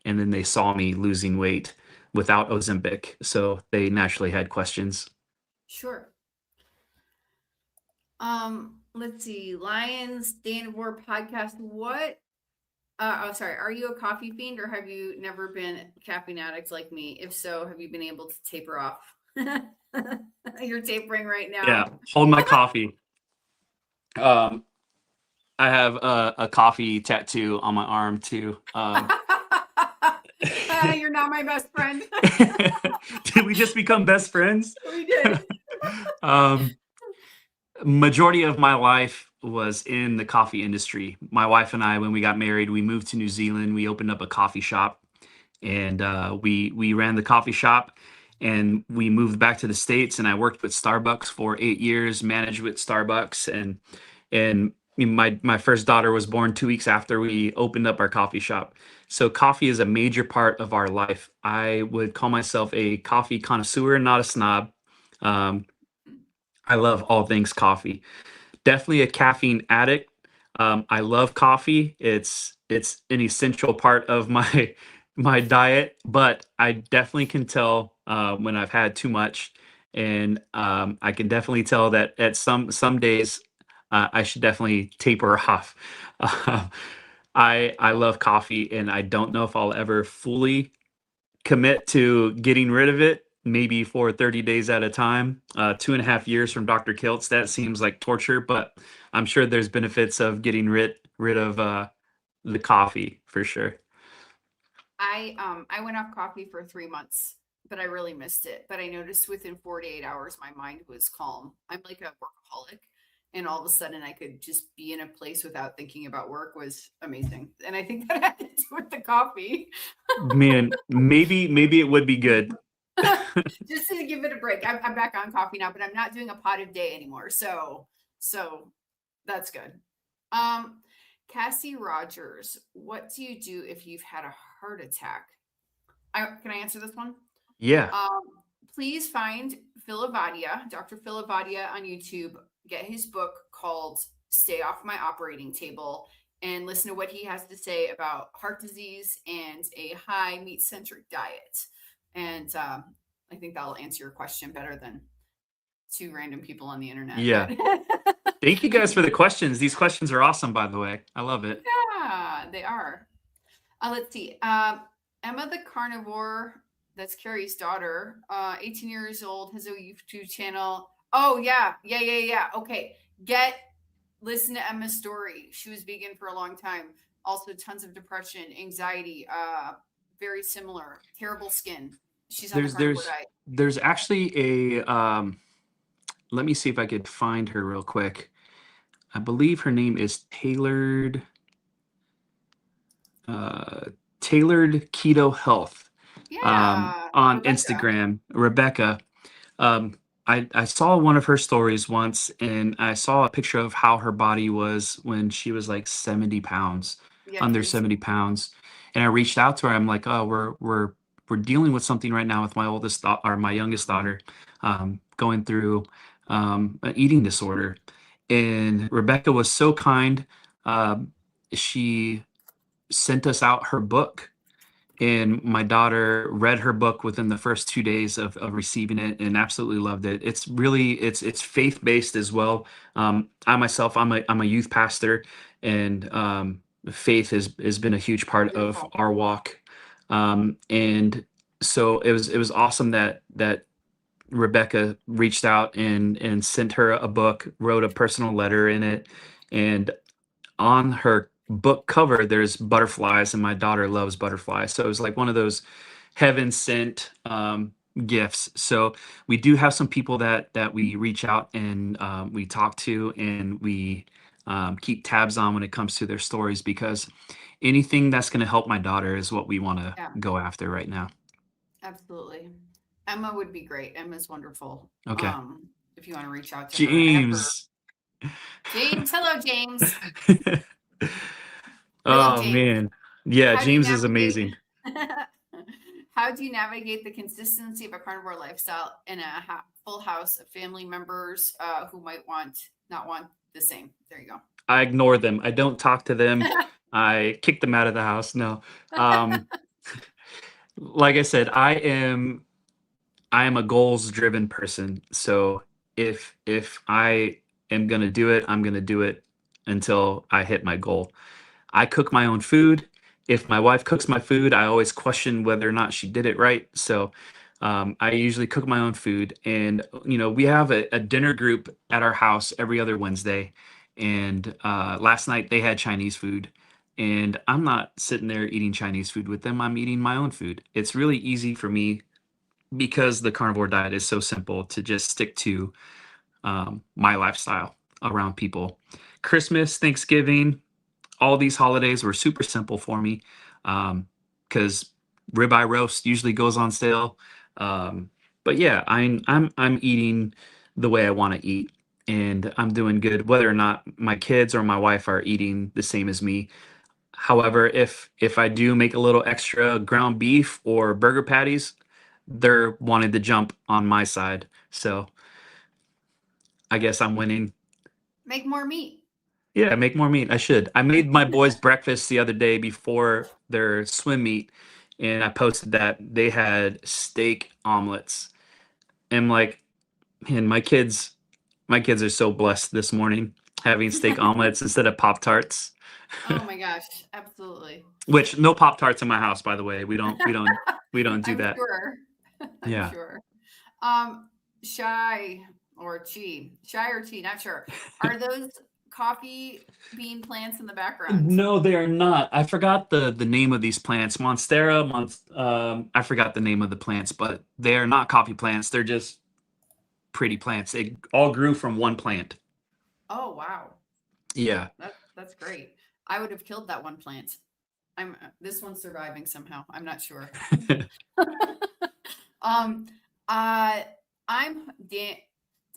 and then they saw me losing weight without Ozempic, so they naturally had questions. Sure. Let's see. Lions Danvor podcast. What? Sorry. Are you a coffee fiend, or have you never been a caffeine addict like me? If so, have you been able to taper off? You're tapering right now. Yeah, hold my coffee. I have a coffee tattoo on my arm too. You're not my best friend. Did we just become best friends? We did. Majority of my life was in the coffee industry. My wife and I, when we got married, we moved to New Zealand. We opened up a coffee shop, and we ran the coffee shop, and we moved back to the States, and I worked with Starbucks for 8 years, managed with Starbucks, and my first daughter was born 2 weeks after we opened up our coffee shop. So coffee is a major part of our life. I would call myself a coffee connoisseur, not a snob. I love all things coffee. Definitely a caffeine addict. I love coffee. It's an essential part of my diet, but I definitely can tell when I've had too much, and I can definitely tell that at some days I should definitely taper off. I love coffee, and I don't know if I'll ever fully commit to getting rid of it, maybe for 30 days at a time. 2.5 years from Dr.Kiltz, that seems like torture, but I'm sure there's benefits of getting rid of the coffee for sure. I went off coffee for 3 months, but I really missed it. But I noticed within 48 hours, my mind was calm. I'm like a workaholic, and all of a sudden I could just be in a place without thinking about work. Was amazing. And I think that had to do with the coffee. Man, maybe it would be good. Just to give it a break. I'm back on coffee now, but I'm not doing a pot a day anymore. So that's good. Cassie Rogers, what do you do if you've had a heart attack? Can I answer this one? Yeah. Please find Filavadia, Dr. Filavadia on YouTube. Get his book called Stay Off My Operating Table, and listen to what he has to say about heart disease and a high meat-centric diet. And I think that'll answer your question better than 2 random people on the internet. Yeah. Thank you guys for the questions. These questions are awesome, by the way. I love it. Yeah, they are. Let's see. Emma the carnivore, that's Carrie's daughter, 18 years old, has a YouTube channel. Oh yeah. Okay. Listen to Emma's story. She was vegan for a long time. Also tons of depression, anxiety, very similar, terrible skin. She's on the carnivore diet. There's actually a let me see if I could find her real quick. I believe her name is Tailored Keto Health. Yeah. On Rebecca. Instagram, Rebecca. I saw one of her stories once, and I saw a picture of how her body was when she was like 70 pounds, Yeah, under crazy. 70 pounds. And I reached out to her. I'm like, oh, we're dealing with something right now with my youngest daughter, going through an eating disorder. And Rebecca was so kind. She sent us out her book, and my daughter read her book within the first 2 days of receiving it and absolutely loved it. It's really it's faith-based as well. I myself, I'm a youth pastor, and faith has been a huge part of Beautiful. our walk. And so it was awesome that Rebecca reached out and sent her a book, wrote a personal letter in it, and on her book cover there's butterflies, and my daughter loves butterflies, so it was like one of those heaven sent gifts. So we do have some people that we reach out and we talk to, and we keep tabs on when it comes to their stories, because anything that's going to help my daughter is what we want to go after right now. Absolutely. Emma would be great. Emma's wonderful. Okay. If you want to reach out to James. James, hello, James. Oh James. man, yeah, How do you James is amazing. How do you navigate the consistency of a carnivore lifestyle in a full house of family members who might not want the same? There you go. I ignore them. I don't talk to them. I kick them out of the house. No. Like I said, I am a goals driven person. So if I am going to do it, I'm going to do it until I hit my goal. I cook my own food. If my wife cooks my food, I always question whether or not she did it right. So I usually cook my own food. And, we have a dinner group at our house every other Wednesday. And last night they had Chinese food. And I'm not sitting there eating Chinese food with them. I'm eating my own food. It's really easy for me, because the carnivore diet is so simple, to just stick to my lifestyle around people. Christmas, Thanksgiving, all these holidays were super simple for me, because ribeye roast usually goes on sale. But yeah, I'm eating the way I want to eat, and I'm doing good, whether or not my kids or my wife are eating the same as me. However, if I do make a little extra ground beef or burger patties, they're wanting to jump on my side. So I guess I'm winning. Make more meat. Yeah, make more meat. I should. I made my boys breakfast the other day before their swim meet, and I posted that they had steak omelets. And like, man, my kids are so blessed this morning having steak omelets instead of Pop-Tarts. Oh my gosh, absolutely. Which, no Pop-Tarts in my house, by the way. We don't do I'm that. Sure. Yeah. I'm sure. Shy or Chi, not sure. Are those coffee bean plants in the background? No, they are not. I forgot the name of these plants. Monstera, I forgot the name of the plants, but they are not coffee plants. They're just pretty plants. They all grew from one plant. Oh wow. Yeah. That's great. I would have killed that one plant. This one's surviving somehow. I'm not sure. I'm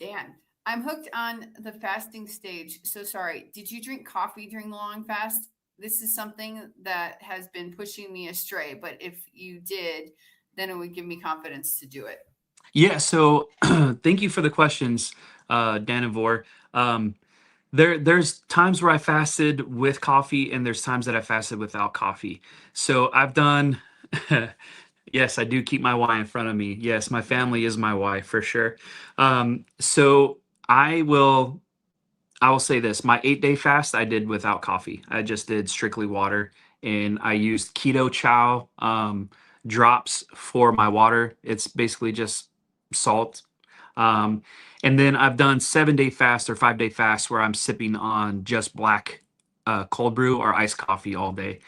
Dan. I'm hooked on the fasting stage. So sorry. Did you drink coffee during the long fast? This is something that has been pushing me astray, but if you did, then it would give me confidence to do it. Yeah. So thank you for the questions, Dan and Vor. There's times where I fasted with coffee, and there's times that I fasted without coffee. So I've done, yes, I do keep my why in front of me. Yes, my family is my why for sure. So I will say this: my 8-day fast I did without coffee. I just did strictly water, and I used keto chow drops for my water. It's basically just salt. Um, and then I've done 7-day fast or 5-day fast where I'm sipping on just black cold brew or iced coffee all day.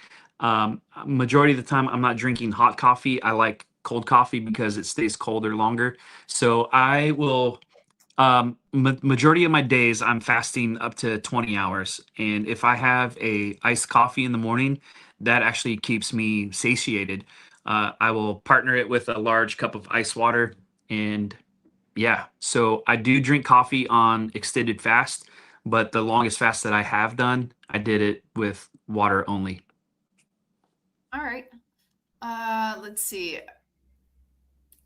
Majority of the time, I'm not drinking hot coffee. I like cold coffee because it stays colder longer. So I will, majority of my days, I'm fasting up to 20 hours. And if I have a iced coffee in the morning, that actually keeps me satiated. I will partner it with a large cup of ice water. And yeah, so I do drink coffee on extended fast, but the longest fast that I have done, I did it with water only. All right. Let's see.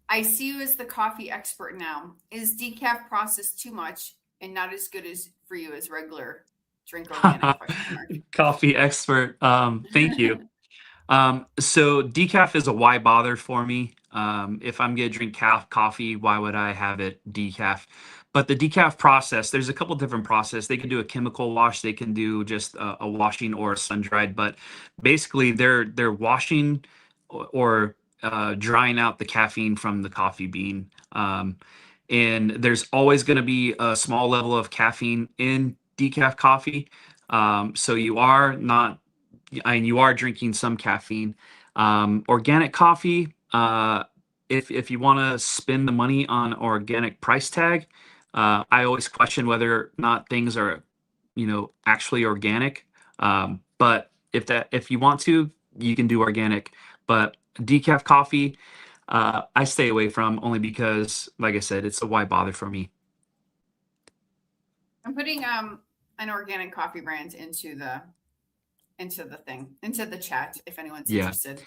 I see you as the coffee expert now. Is decaf processed too much and not as good as for you as regular drink organic? Question mark. Coffee expert. Thank you. So decaf is a why bother for me. If I'm gonna drink coffee, why would I have it decaf? But the decaf process, there's a couple different process. They can do a chemical wash, they can do just a washing or a sun dried. But basically, they're washing or drying out the caffeine from the coffee bean. And there's always going to be a small level of caffeine in decaf coffee. So you are not and you are drinking some caffeine. Organic coffee, if you want to spend the money on organic price tag, I always question whether or not things are, actually organic. But if you want to, you can do organic. But decaf coffee, I stay away from only because, like I said, it's a why bother for me. I'm putting an organic coffee brand into the chat if anyone's Yeah. interested.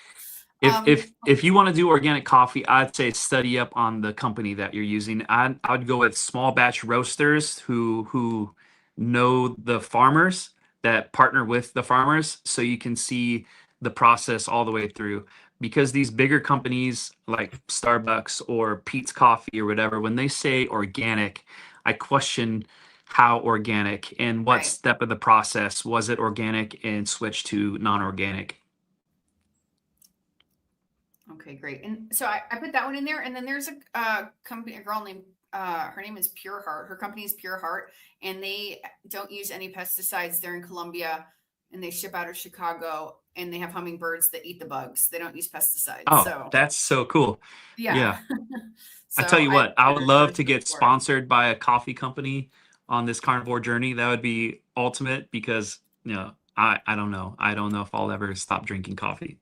If you want to do organic coffee, I'd say study up on the company that you're using. I'd go with small batch roasters who know the farmers that partner with the farmers, so you can see the process all the way through. Because these bigger companies like Starbucks or Pete's Coffee or whatever, when they say organic, I question how organic and what Right. step of the process was it organic and switched to non-organic. Okay, great. And so I put that one in there. And then there's a company, a girl named, her name is Pure Heart. Her company is Pure Heart, and they don't use any pesticides. They're in Colombia, and they ship out of Chicago, and they have hummingbirds that eat the bugs. They don't use pesticides. Oh, So that's so cool. yeah. Yeah. I So tell you what, I would love to searched get before. sponsored by a coffee company on this carnivore journey. That would be ultimate because, I don't know. I don't know if I'll ever stop drinking coffee.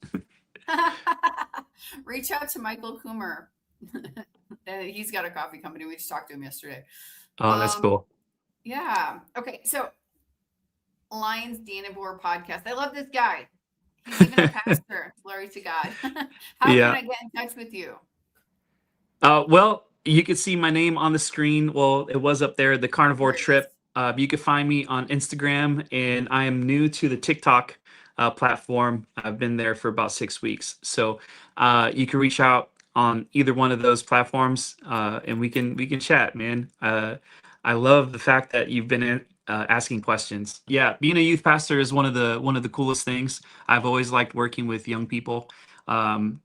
Reach out to Michael Coomer. He's got a coffee company. We just talked to him yesterday. Oh, that's cool. Yeah. Okay. So Lions Danabor podcast. I love this guy. He's even a pastor. Glory to God. How Yeah. can I get in touch with you? Well, you can see my name on the screen. Well, it was up there, the carnivore There it is. trip. You can find me on Instagram, and I am new to the TikTok platform. I've been there for about 6 weeks. So you can reach out on either one of those platforms, and we can chat, man. I love the fact that you've been asking questions. Yeah, being a youth pastor is one of the coolest things. I've always liked working with young people. And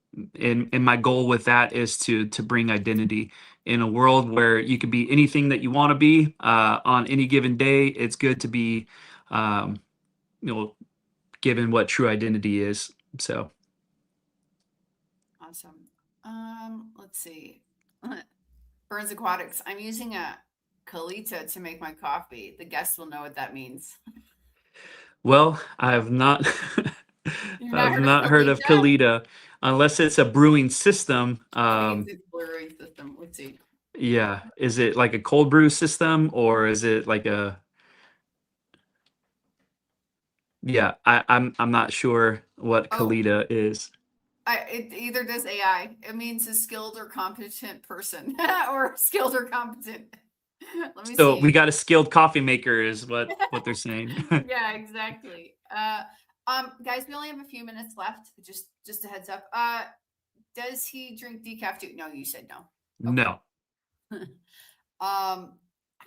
my goal with that is to bring identity in a world where you can be anything that you want to be on any given day. It's good to be, given what true identity is. So Awesome. Let's see. Burns Aquatics. I'm using a Kalita to make my coffee. The guests will know what that means. well, I've not You've not I've not heard of Kalita unless it's a brewing system. I think it's a brewing system. Let's see. Yeah, is it like a cold brew system or is it like a? Yeah, I'm not sure what Kalita is. It either does AI. It means a skilled or competent person, or skilled or competent. Let me So see. we got a skilled coffee maker, is what they're saying. Yeah, exactly. Guys, we only have a few minutes left. Just a heads up. Does he drink decaf too? No, you said no. No.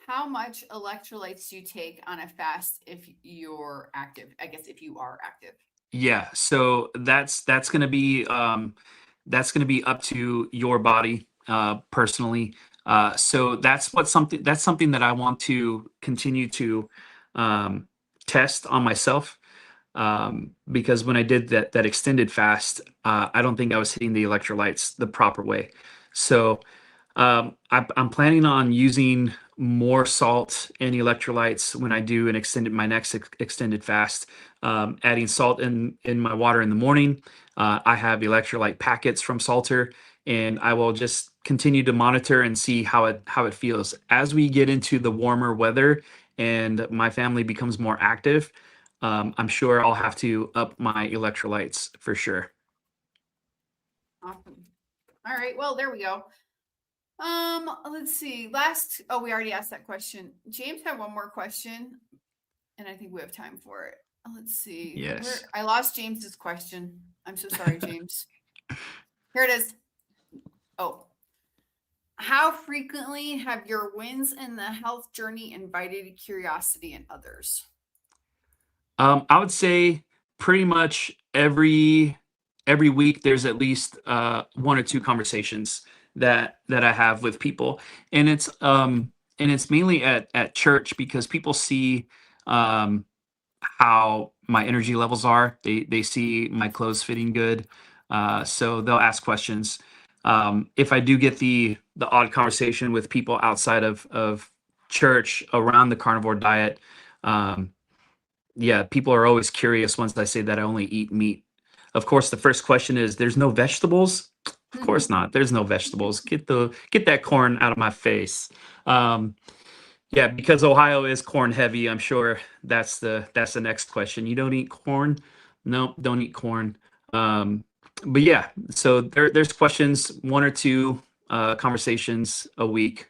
How much electrolytes do you take on a fast if you're active? I guess if you are active. Yeah, so that's gonna be up to your body personally. So that's something that I want to continue to um, test on myself, because when I did that extended fast, I don't think I was hitting the electrolytes the proper way. So I'm planning on using more salt and electrolytes when I do my next extended fast. Adding salt in my water in the morning. I have electrolyte packets from Salter, and I will just continue to monitor and see how it feels as we get into the warmer weather and my family becomes more active. I'm sure I'll have to up my electrolytes for sure. Awesome. All right. Well, there we go. Let's see. We already asked that question. James had one more question, and I think we have time for it. Let's see. Yes. I lost James's question. I'm so sorry, James. Here it is. Oh. How frequently have your wins in the health journey invited curiosity in others? I would say pretty much every week there's at least one or two conversations that I have with people, and it's mainly at church because people see how my energy levels are. They see my clothes fitting good, so they'll ask questions. If I do get the odd conversation with people outside of church around the carnivore diet, yeah, people are always curious once I say that I only eat meat. Of course, the first question is, "There's no vegetables?" Of course not. There's no vegetables. Get that corn out of my face. Yeah, because Ohio is corn heavy. I'm sure that's the next question. You don't eat corn? Nope, don't eat corn. But yeah, so there's questions, one or two conversations a week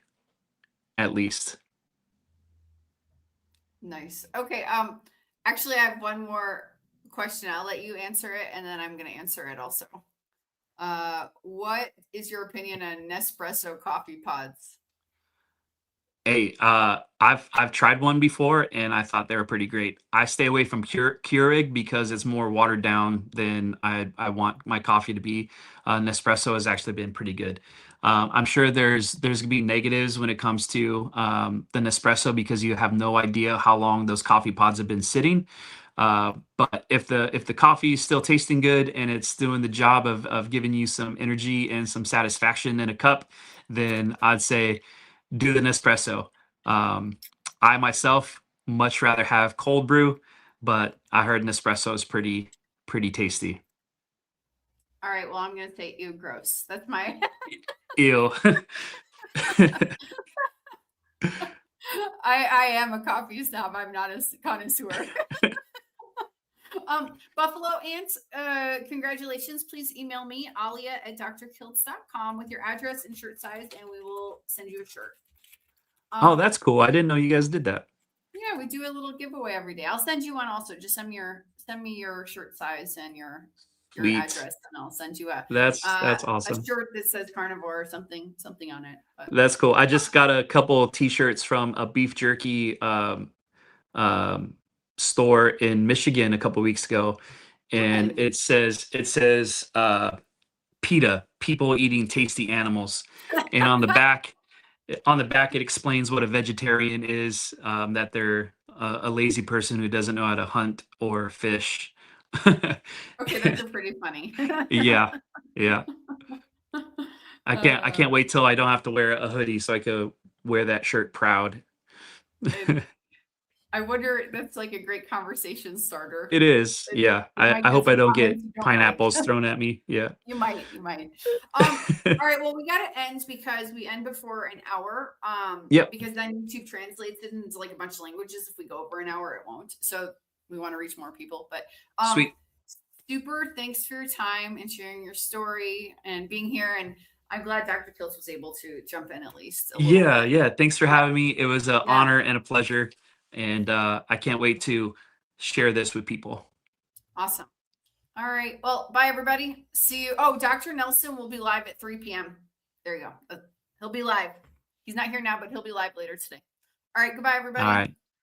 at least. Nice. Okay. Actually, I have one more question. I'll let you answer it, and then I'm going to answer it also. What is your opinion on Nespresso coffee pods? Hey, I've tried one before and I thought they were pretty great. I stay away from Keurig because it's more watered down than I want my coffee to be. Nespresso has actually been pretty good. I'm sure there's gonna be negatives when it comes to the Nespresso because you have no idea how long those coffee pods have been sitting. But if the coffee is still tasting good and it's doing the job of giving you some energy and some satisfaction in a cup, then I'd say do the Nespresso. I myself much rather have cold brew, but I heard Nespresso is pretty tasty. All right. Well, I'm going to say ew, gross. That's my. Ew. I am a coffee snob. I'm not a connoisseur. Buffalo Ants, congratulations. Please email me, alia@drkiltz.com with your address and shirt size, and we will send you a shirt. Oh, that's cool. I didn't know you guys did that. Yeah, we do a little giveaway every day. I'll send you one also. Just send me your shirt size and your address, and I'll send you that's awesome. A shirt that says carnivore or something on it. But. That's cool. I just got a couple of t-shirts from a beef jerky store in Michigan a couple weeks ago, and it says PETA, people eating tasty animals, and on the back it explains what a vegetarian is, that they're a lazy person who doesn't know how to hunt or fish. Okay, that's pretty funny. Yeah. I can't wait till I don't have to wear a hoodie so I could wear that shirt proud. I wonder, that's like a great conversation starter. It is. Yeah. I hope I don't get pineapples thrown at me. Yeah. You might. All right. Well, we got to end because we end before an hour. Yep. Because then YouTube translates it into like a bunch of languages. If we go over an hour, it won't. So we want to reach more people. But sweet. Super. Thanks for your time and sharing your story and being here. And I'm glad Dr. Kiltz was able to jump in at least. Yeah. Thanks for having me. It was an honor and a pleasure. And I can't wait to share this with people. Awesome. All right. Well, bye, everybody. See you. Oh, Dr. Nelson will be live at 3 p.m. There you go. He'll be live. He's not here now, but he'll be live later today. All right. Goodbye, everybody. All right.